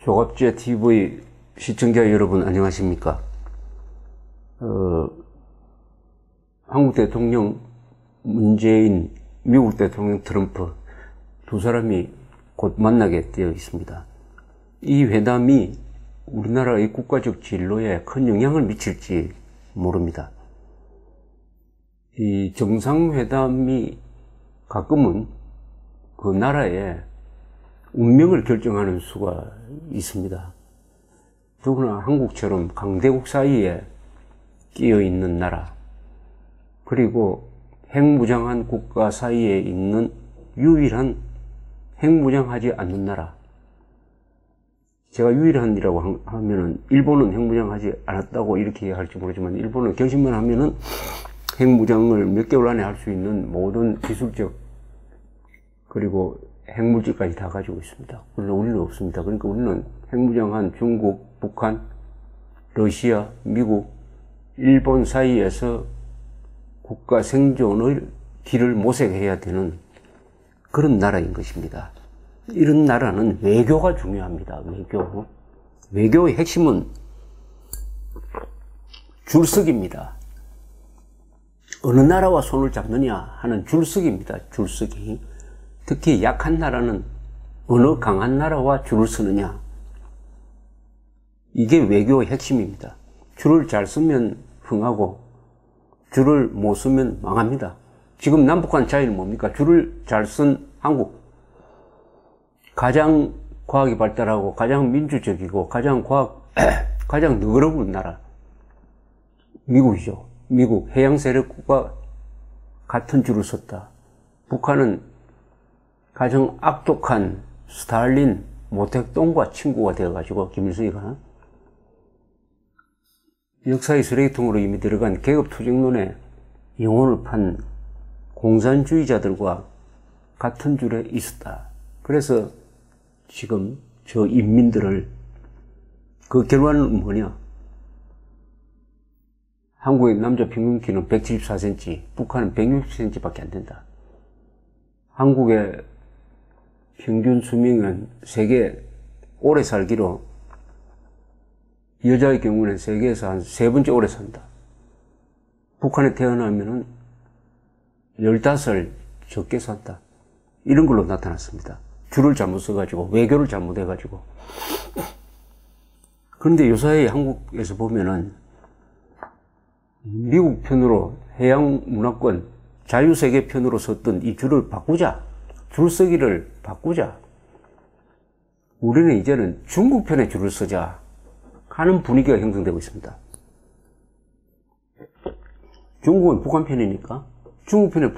조갑제 TV 시청자 여러분 안녕하십니까? 한국 대통령 문재인, 미국 대통령 트럼프 두 사람이 곧 만나게 되어 있습니다. 이 회담이 우리나라의 국가적 진로에 큰 영향을 미칠지 모릅니다. 이 정상회담이 가끔은 그 나라의 운명을 결정하는 수가 있습니다. 더구나 한국처럼 강대국 사이에 끼어 있는 나라, 그리고 핵무장한 국가 사이에 있는 유일한 핵무장하지 않는 나라. 제가 유일한이라고 하면은 일본은 핵무장하지 않았다고 이렇게 할지 모르지만 일본은 결심만 하면은 핵무장을 몇 개월 안에 할 수 있는 모든 기술적 그리고 핵물질까지 다 가지고 있습니다. 그러나 우리는 없습니다. 그러니까 우리는 핵무장한 중국, 북한, 러시아, 미국, 일본 사이에서 국가 생존의 길을 모색해야 되는 그런 나라인 것입니다. 이런 나라는 외교가 중요합니다. 외교의 핵심은 줄서기입니다. 어느 나라와 손을 잡느냐 하는 줄서기입니다. 줄서기. 특히 약한 나라는 어느 강한 나라와 줄을 서느냐. 이게 외교의 핵심입니다. 줄을 잘 쓰면 흥하고 줄을 못 쓰면 망합니다. 지금 남북한 차이는 뭡니까? 줄을 잘 쓴 한국. 가장 과학이 발달하고 가장 민주적이고 가장 너그러운 나라. 미국이죠. 미국 해양 세력국과 같은 줄을 섰다. 북한은 가장 악독한 스탈린, 모택동과 친구가 되어가지고 김일성이가 역사의 쓰레기통으로 이미 들어간 계급투쟁론에 영혼을 판 공산주의자들과 같은 줄에 있었다. 그래서 지금 저 인민들을 그 결과는 뭐냐? 한국의 남자 평균 키는 174cm, 북한은 160cm 밖에 안 된다. 한국의 평균 수명은 세계 오래 살기로 여자의 경우는 세계에서 한 3번째 오래 산다. 북한에 태어나면은 15살 적게 산다. 이런 걸로 나타났습니다. 줄을 잘못 써가지고, 외교를 잘못해가지고. 그런데 요사이 한국에서 보면은 미국 편으로 해양 문화권, 자유세계 편으로 섰던 이 줄을 바꾸자. 줄서기를 바꾸자. 우리는 이제는 중국 편에 줄을 서자 하는 분위기가 형성되고 있습니다. 중국은 북한 편이니까 중국 편에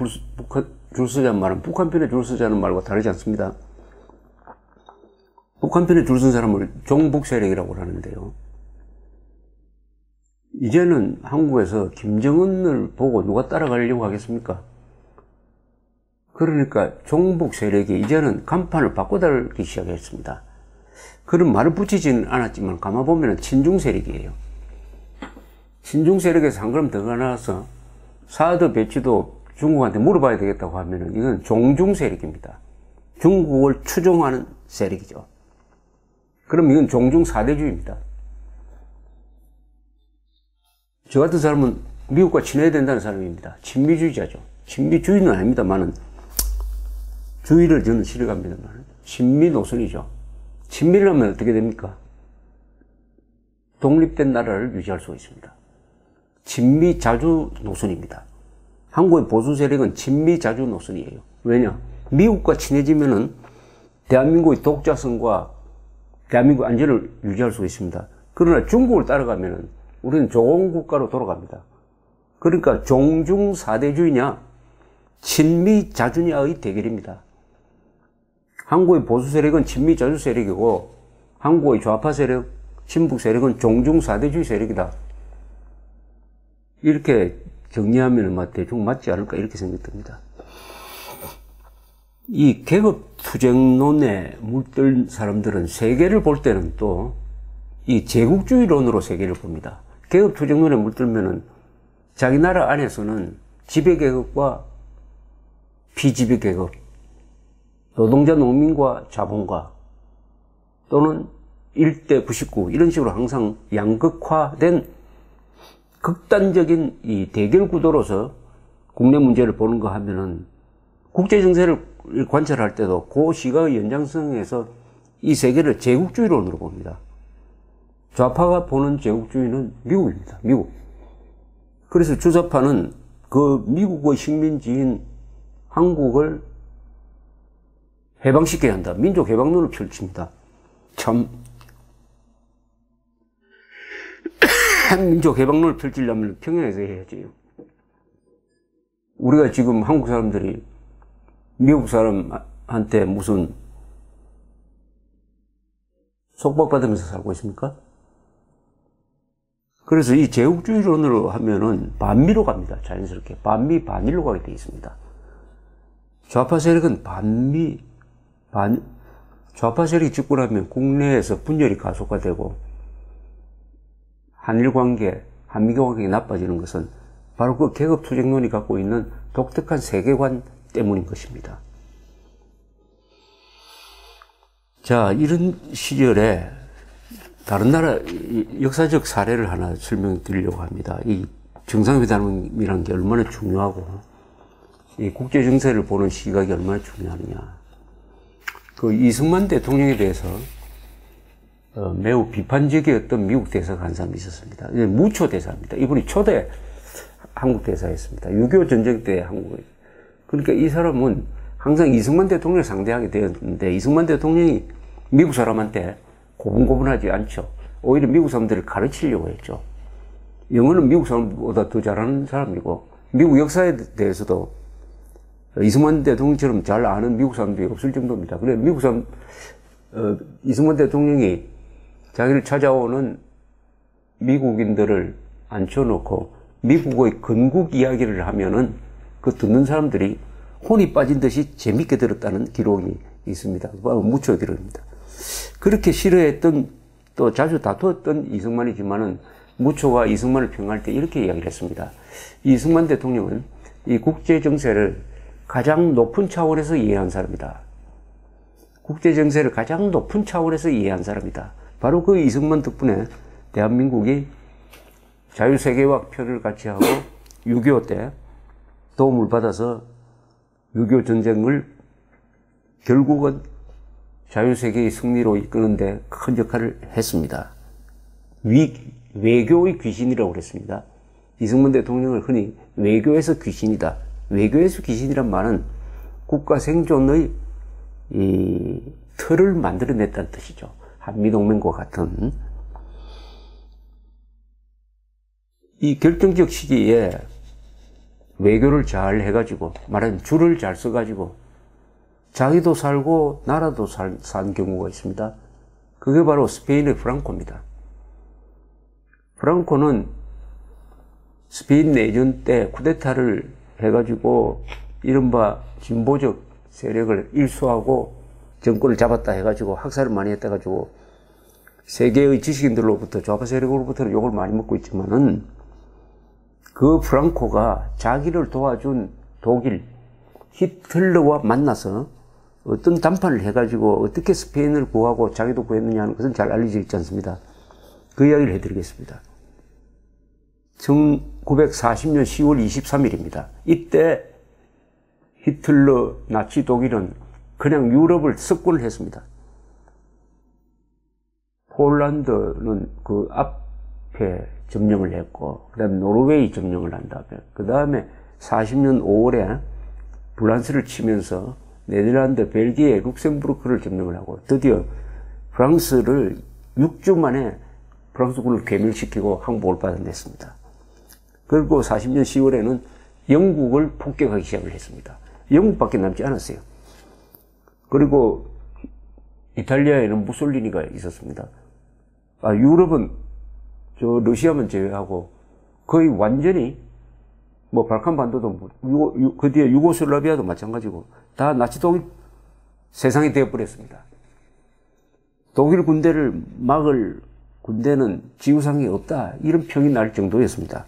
줄 서자는 말은 북한 편에 줄 서자는 말과 다르지 않습니다. 북한 편에 줄 선 사람을 종북 세력이라고 하는데요. 이제는 한국에서 김정은을 보고 누가 따라가려고 하겠습니까? 그러니까 종북 세력이 이제는 간판을 바꿔달기 시작했습니다. 그런 말을 붙이지는 않았지만 가만보면 친중 세력이에요. 친중 세력에서 한 걸음 더 나아가서 사드 배치도 중국한테 물어봐야 되겠다고 하면은 이건 종중 세력입니다. 중국을 추종하는 세력이죠. 그럼 이건 종중 4대주의입니다. 저 같은 사람은 미국과 친해야 된다는 사람입니다. 친미주의자죠. 친미주의는 아닙니다만은 주의를 저는 싫어합니다만 친미 노선이죠. 친미를 하면 어떻게 됩니까? 독립된 나라를 유지할 수 있습니다. 친미 자주 노선입니다. 한국의 보수 세력은 친미 자주 노선이에요. 왜냐? 미국과 친해지면은 대한민국의 독자성과 대한민국 안전을 유지할 수 있습니다. 그러나 중국을 따라가면은 우리는 조공국가로 돌아갑니다. 그러니까 종중 4대주의냐 친미 자주냐의 대결입니다. 한국의 보수 세력은 친미 자주 세력이고 한국의 좌파 세력, 친북 세력은 종중 4대주의 세력이다. 이렇게 정리하면 대충 맞지 않을까 이렇게 생각됩니다. 이 계급투쟁론에 물든 사람들은 세계를 볼 때는 또 이 제국주의론으로 세계를 봅니다. 계급투쟁론에 물들면은 자기 나라 안에서는 지배계급과 비지배계급, 노동자 농민과 자본가 또는 1대 99 이런 식으로 항상 양극화된 극단적인 이 대결 구도로서 국내 문제를 보는 거 하면은 국제 정세를 관찰할 때도 그 시각의 연장선에서 이 세계를 제국주의론으로 봅니다. 좌파가 보는 제국주의는 미국입니다. 미국. 그래서 주좌파는 그 미국의 식민지인 한국을 해방시켜야 한다. 민족 해방론을 펼칩니다. 참 민족 해방론을 펼치려면 평양에서 해야지. 우리가 지금 한국 사람들이 미국 사람한테 무슨 속박받으면서 살고 있습니까? 그래서 이 제국주의론으로 하면은 반미로 갑니다. 자연스럽게. 반미, 반일로 가게 되어 있습니다. 좌파 세력은 좌파 세력이 집권하면 국내에서 분열이 가속화되고 한일 관계, 한미 관계가 나빠지는 것은 바로 그 계급투쟁론이 갖고 있는 독특한 세계관 때문인 것입니다. 자, 이런 시절에 다른 나라 역사적 사례를 하나 설명드리려고 합니다. 이 정상회담이라는 게 얼마나 중요하고 이 국제 정세를 보는 시각이 얼마나 중요하느냐. 그 이승만 대통령에 대해서 매우 비판적이었던 미국 대사가 한 사람이 있었습니다. 무초 대사입니다. 이분이 초대 한국 대사였습니다. 6.25 전쟁 때 한국에. 그러니까 이 사람은 항상 이승만 대통령을 상대하게 되었는데 이승만 대통령이 미국 사람한테 고분고분하지 않죠. 오히려 미국 사람들을 가르치려고 했죠. 영어는 미국 사람보다 더 잘하는 사람이고 미국 역사에 대해서도 이승만 대통령처럼 잘 아는 미국 사람들이 없을 정도입니다. 그래 미국 사람 이승만 대통령이 자기를 찾아오는 미국인들을 앉혀놓고 미국의 건국 이야기를 하면은 그 듣는 사람들이 혼이 빠진 듯이 재밌게 들었다는 기록이 있습니다. 무초의 기록입니다. 그렇게 싫어했던 또 자주 다투었던 이승만이지만은 무초가 이승만을 평가할 때 이렇게 이야기를 했습니다. 이승만 대통령은 이 국제 정세를 가장 높은 차원에서 이해한 사람이다. 국제 정세를 가장 높은 차원에서 이해한 사람이다. 바로 그 이승만 덕분에 대한민국이 자유세계와 표를 같이 하고 6.25 때 도움을 받아서 6.25 전쟁을 결국은 자유세계의 승리로 이끄는데 큰 역할을 했습니다. 외교의 귀신이라고 그랬습니다. 이승만 대통령을 흔히 외교에서 귀신이다. 외교에서 귀신이란 말은 국가 생존의 이 틀을 만들어냈다는 뜻이죠. 한미동맹과 같은. 이 결정적 시기에 외교를 잘 해가지고, 말하자면 줄을 잘 써가지고, 자기도 살고, 나라도 산 경우가 있습니다. 그게 바로 스페인의 프랑코입니다. 프랑코는 스페인 내전 때 쿠데타를 해가지고, 이른바 진보적 세력을 일수하고, 정권을 잡았다 해가지고, 학살을 많이 했다 해가지고, 세계의 지식인들로부터, 좌파 세력으로부터는 욕을 많이 먹고 있지만은, 그 프랑코가 자기를 도와준 독일, 히틀러와 만나서 어떤 담판을 해가지고 어떻게 스페인을 구하고 자기도 구했느냐 하는 것은 잘 알려져 있지 않습니다. 그 이야기를 해드리겠습니다. 1940년 10월 23일입니다. 이때 히틀러, 나치 독일은 그냥 유럽을 석권을 했습니다. 폴란드는 그 앞에 점령을 했고, 그 다음에 노르웨이 점령을 한 다음에, 그 다음에 40년 5월에 프랑스를 치면서 네덜란드, 벨기에, 룩셈부르크를 점령을 하고, 드디어 프랑스를 6주 만에 프랑스군을 괴멸시키고 항복을 받아냈습니다. 그리고 40년 10월에는 영국을 폭격하기 시작을 했습니다. 영국밖에 남지 않았어요. 그리고 이탈리아에는 무솔리니가 있었습니다. 유럽은 러시아만 제외하고 거의 완전히 발칸 반도도 그 뒤에 유고슬라비아도 마찬가지고 다 나치 독일 세상이 되어버렸습니다. 독일 군대를 막을 군대는 지구상에 없다 이런 평이 날 정도였습니다.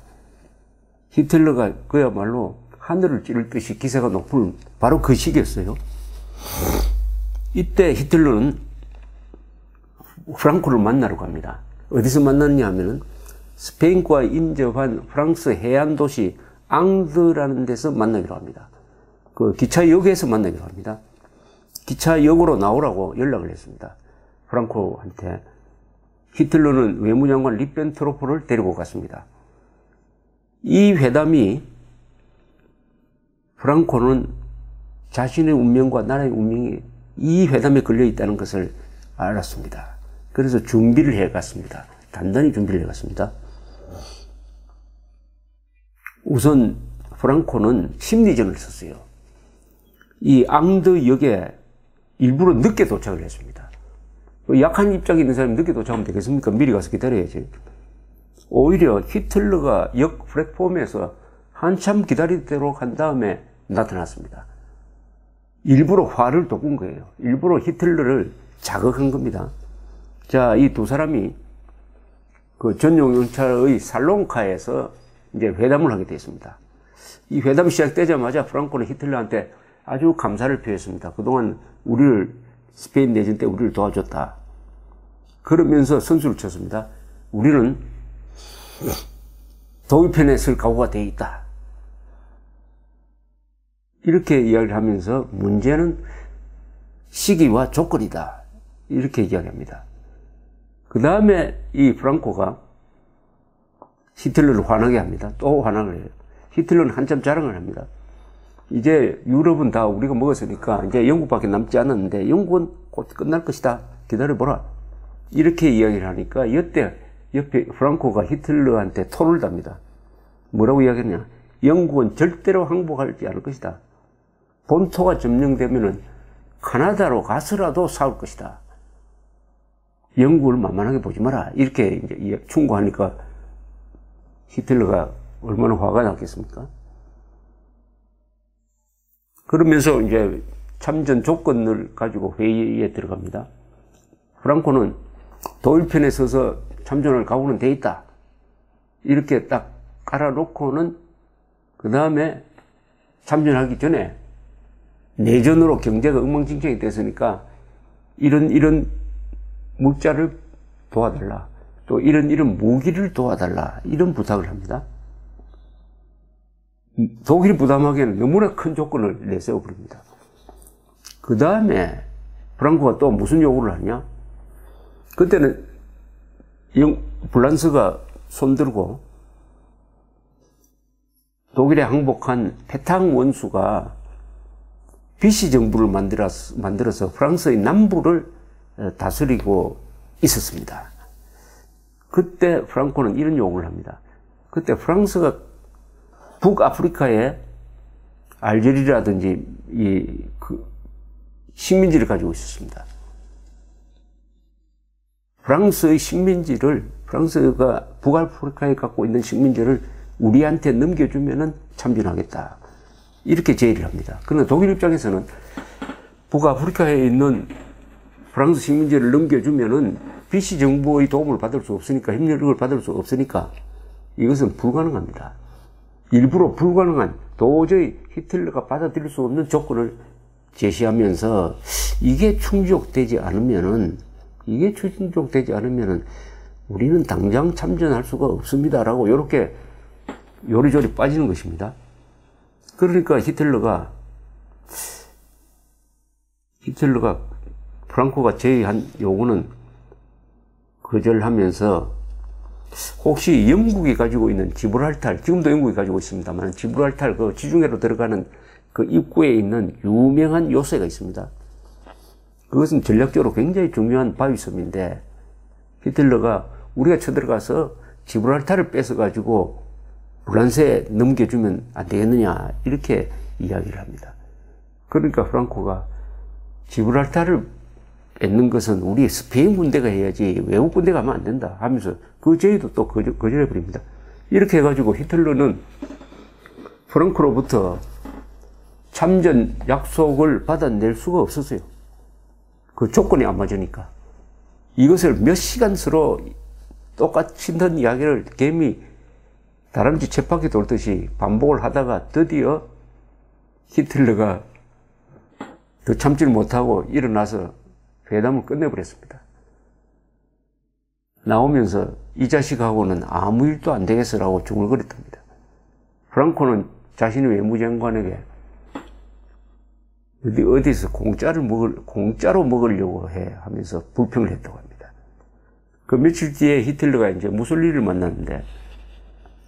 히틀러가 그야말로 하늘을 찌를 듯이 기세가 높은 바로 그 시기였어요. 이때 히틀러는 프랑코를 만나러 갑니다. 어디서 만났냐 하면은 스페인과 인접한 프랑스 해안 도시 앙드라는 데서 만나기로 합니다. 그 기차역에서 만나기로 합니다. 기차역으로 나오라고 연락을 했습니다. 프랑코한테. 히틀러는 외무장관 리벤트로프를 데리고 갔습니다. 이 회담이 프랑코는 자신의 운명과 나라의 운명이 이 회담에 걸려 있다는 것을 알았습니다. 그래서 준비를 해갔습니다. 단단히 준비를 해갔습니다. 우선 프랑코는 심리전을 썼어요. 이 앙드역에 일부러 늦게 도착을 했습니다. 약한 입장에 있는 사람이 늦게 도착하면 되겠습니까? 미리 가서 기다려야지. 오히려 히틀러가 역 플랫폼에서 한참 기다리도록 한 다음에 나타났습니다. 일부러 화를 돋군 거예요. 일부러 히틀러를 자극한 겁니다. 자, 이 두 사람이 그 전용 경찰의 살롱카에서 이제 회담을 하게 됐습니다. 이 회담이 시작되자마자 프랑코는 히틀러한테 아주 감사를 표했습니다. 그동안 우리를 스페인 내전 때 우리를 도와줬다. 그러면서 선수를 쳤습니다. 우리는 독일편에 설 각오가 되어 있다. 이렇게 이야기를 하면서 문제는 시기와 조건이다. 이렇게 이야기합니다. 그 다음에 이 프랑코가 히틀러를 화나게 합니다. 또 화나게 해요. 히틀러는 한참 자랑을 합니다. 이제 유럽은 다 우리가 먹었으니까 이제 영국밖에 남지 않았는데 영국은 곧 끝날 것이다. 기다려보라. 이렇게 이야기를 하니까 이때 옆에 프랑코가 히틀러한테 토를 답니다. 뭐라고 이야기했냐. 영국은 절대로 항복하지 않을 것이다. 본토가 점령되면은 카나다로 가서라도 싸울 것이다. 영국을 만만하게 보지 마라. 이렇게 이제 충고하니까 히틀러가 얼마나 화가 났겠습니까? 그러면서 이제 참전 조건을 가지고 회의에 들어갑니다. 프랑코는 독일편에 서서 참전할 각오는 돼 있다. 이렇게 딱 깔아놓고는 그 다음에 참전하기 전에 내전으로 경제가 엉망진창이 됐으니까 이런 물자를 도와달라. 또 이런 무기를 도와달라. 이런 부탁을 합니다. 독일이 부담하기에는 너무나 큰 조건을 내세워 버립니다. 그 다음에 프랑코가 또 무슨 요구를 하냐? 그때는 프랑스가 손들고 독일에 항복한 페탕 원수가 비시 정부를 만들어서 프랑스의 남부를 다스리고 있었습니다. 그때 프랑코는 이런 요구를 합니다. 그때 프랑스가 북아프리카에 알제리라든지 식민지를 가지고 있었습니다. 프랑스의 식민지를, 프랑스가 북아프리카에 갖고 있는 식민지를 우리한테 넘겨주면은 참전하겠다. 이렇게 제의를 합니다. 그러나 독일 입장에서는 북아프리카에 있는 프랑스 식민지를 넘겨주면은 비시 정부의 도움을 받을 수 없으니까, 협력을 받을 수 없으니까 이것은 불가능합니다. 일부러 불가능한, 도저히 히틀러가 받아들일 수 없는 조건을 제시하면서 이게 충족되지 않으면은 우리는 당장 참전할 수가 없습니다라고 이렇게 요리조리 빠지는 것입니다. 그러니까 히틀러가 프랑코가 제의한 요구는 거절하면서 혹시 영국이 가지고 있는 지브랄탈, 지금도 영국이 가지고 있습니다만 지브랄탈 그 지중해로 들어가는 그 입구에 있는 유명한 요새가 있습니다. 그것은 전략적으로 굉장히 중요한 바위섬인데 히틀러가 우리가 쳐들어가서 지브랄타를 뺏어가지고 프랑스에 넘겨주면 안 되겠느냐 이렇게 이야기를 합니다. 그러니까 프랑코가 지브랄타를 뺏는 것은 우리 스페인 군대가 해야지 외국 군대가 하면 안 된다 하면서 그 제의도 또 거절해버립니다. 이렇게 해가지고 히틀러는 프랑코로부터 참전 약속을 받아낼 수가 없었어요. 그 조건이 안 맞으니까. 이것을 몇 시간서로 똑같이 던 이야기를 개미 다람쥐 쳇바퀴 돌듯이 반복을 하다가 드디어 히틀러가 더 참지를 못하고 일어나서 회담을 끝내버렸습니다. 나오면서 이 자식하고는 아무 일도 안 되겠어라고 중얼거렸답니다. 프랑코는 자신의 외무장관에게 어디서 공짜로 먹으려고 해 하면서 불평을 했다고 합니다. 그 며칠 뒤에 히틀러가 이제 무솔리니를 만났는데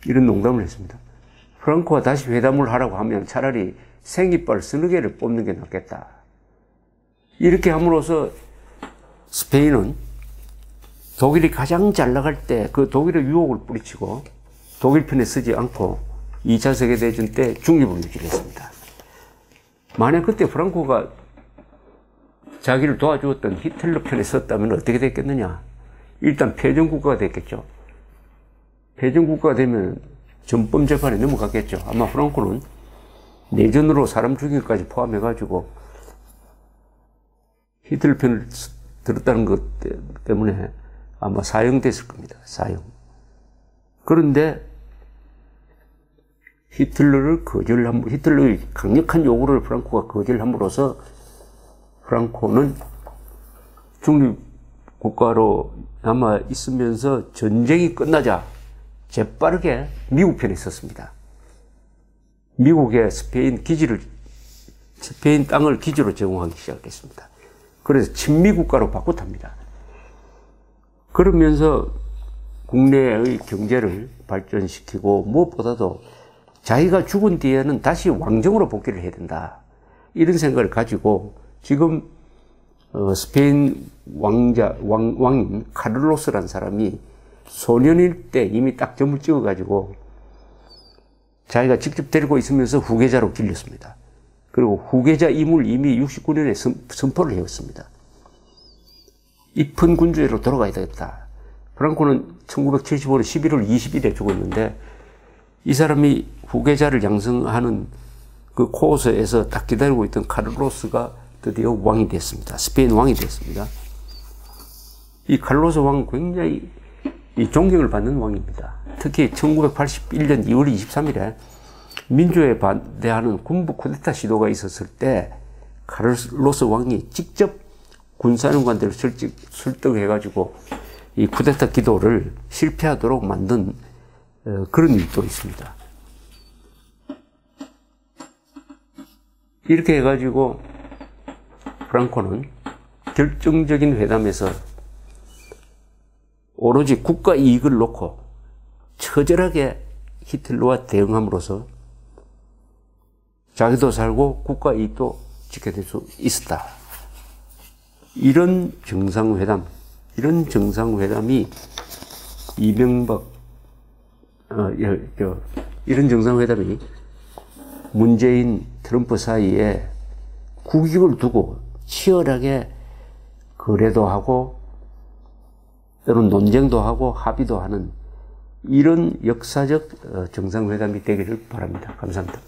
이런 농담을 했습니다. 프랑코와 다시 회담을 하라고 하면 차라리 생이빨 서너 개를 뽑는 게 낫겠다. 이렇게 함으로써 스페인은 독일이 가장 잘 나갈 때 그 독일의 유혹을 뿌리치고 독일 편에 서지 않고 2차 세계대전 때 중립을 유지했습니다. 만약 그때 프랑코가 자기를 도와주었던 히틀러 편에 섰다면 어떻게 됐겠느냐? 일단 패전국가가 됐겠죠. 패전국가가 되면 전범 재판에 넘어갔겠죠. 아마 프랑코는 내전으로 사람 죽인 것까지 포함해가지고 히틀러 편을 들었다는 것 때문에 아마 사형됐을 겁니다. 사형. 그런데 히틀러의 강력한 요구를 프랑코가 거절함으로써 프랑코는 중립국가로 남아 있으면서 전쟁이 끝나자 재빠르게 미국 편에 섰습니다. 미국의 스페인 땅을 기지로 제공하기 시작했습니다. 그래서 친미국가로 바꿔탑니다. 그러면서 국내의 경제를 발전시키고 무엇보다도 자기가 죽은 뒤에는 다시 왕정으로 복귀를 해야 된다. 이런 생각을 가지고 지금 스페인 왕인 카를로스라는 사람이 소년일 때 이미 딱 점을 찍어가지고 자기가 직접 데리고 있으면서 후계자로 길렀습니다. 그리고 후계자 임을 이미 69년에 선포를 해왔습니다. 입헌 군주회로 돌아가야 되겠다. 프랑코는 1975년 11월 20일에 죽었는데 이 사람이 후계자를 양성하는 그 코스에서 딱 기다리고 있던 카를로스가 드디어 왕이 됐습니다. 스페인 왕이 됐습니다. 이 카를로스 왕은 굉장히 존경을 받는 왕입니다. 특히 1981년 2월 23일에 민주에 반대하는 군부 쿠데타 시도가 있었을 때 카를로스 왕이 직접 군사령관들을 설득해가지고 이 쿠데타 기도를 실패하도록 만든 그런 일도 있습니다. 이렇게 해가지고 프랑코는 결정적인 회담에서 오로지 국가 이익을 놓고 처절하게 히틀러와 대응함으로써 자기도 살고 국가 이익도 지켜낼 수 있었다. 이런 정상회담이 이런 정상회담이 문재인, 트럼프 사이에 국익을 두고 치열하게 거래도 하고 또는 논쟁도 하고 합의도 하는 이런 역사적 정상회담이 되기를 바랍니다. 감사합니다.